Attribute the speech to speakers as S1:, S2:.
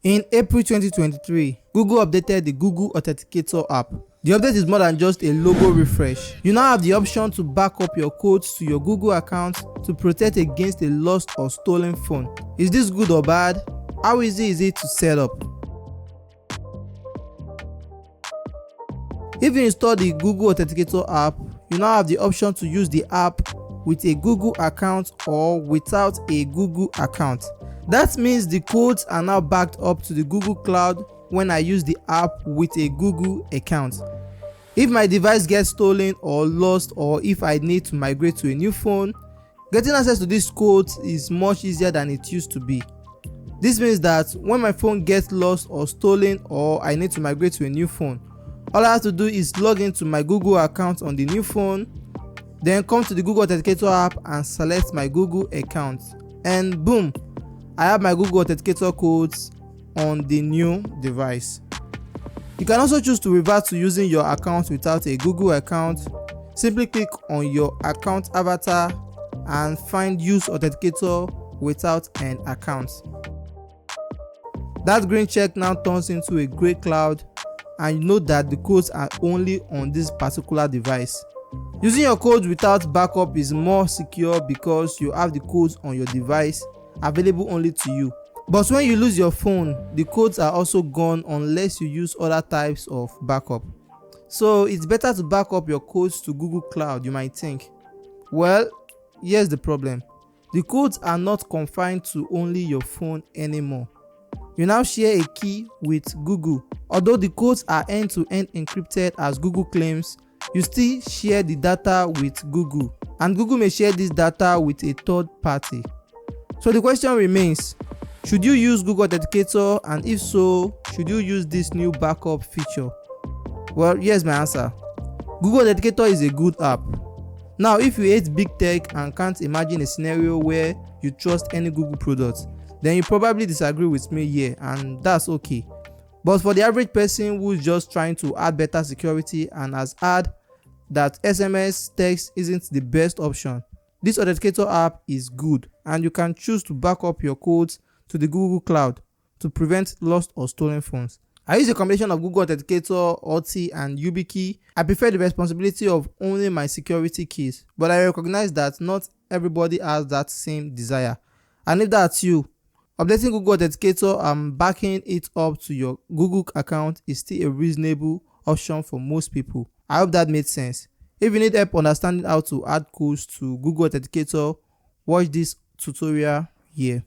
S1: In April 2023, Google updated the Google Authenticator app. The update is more than just a logo refresh. You now have the option to back up your codes to your Google account to protect against a lost or stolen phone. Is this good or bad? How easy is it to set up? If you install the Google Authenticator app, you now have the option to use the app with a Google account or without a Google account. That means the codes are now backed up to the Google Cloud when I use the app with a Google account. If my device gets stolen or lost, or if I need to migrate to a new phone, getting access to these codes is much easier than it used to be. This means that when my phone gets lost or stolen, or I need to migrate to a new phone, all I have to do is log into my Google account on the new phone, then come to the Google Authenticator app and select my Google account, and boom, I have my Google Authenticator codes on the new device. You can also choose to revert to using your account without a Google account. Simply click on your account avatar and find Use Authenticator without an account. That green check now turns into a gray cloud, and you know that the codes are only on this particular device. Using your codes without backup is more secure because you have the codes on your device available only to you. But when you lose your phone, the codes are also gone unless you use other types of backup. So it's better to back up your codes to Google Cloud, you might think. Well, here's the problem. The codes are not confined to only your phone anymore. You now share a key with Google. Although the codes are end-to-end encrypted as Google claims, you still share the data with Google, and Google may share this data with a third party. So the question remains, should you use Google Authenticator, and if so, should you use this new backup feature? Well, here's my answer. Google Authenticator is a good app. Now, if you hate big tech and can't imagine a scenario where you trust any Google product, then you probably disagree with me here, and that's okay. But for the average person who's just trying to add better security and has heard that SMS text isn't the best option, this Authenticator app is good, and you can choose to back up your codes to the Google Cloud to prevent lost or stolen phones. I use a combination of Google Authenticator, OT, and YubiKey. I prefer the responsibility of owning my security keys, but I recognize that not everybody has that same desire. And if that's you, updating Google Authenticator and backing it up to your Google account is still a reasonable option for most people. I hope that made sense. If you need help understanding how to add codes to Google Authenticator, watch this tutorial here.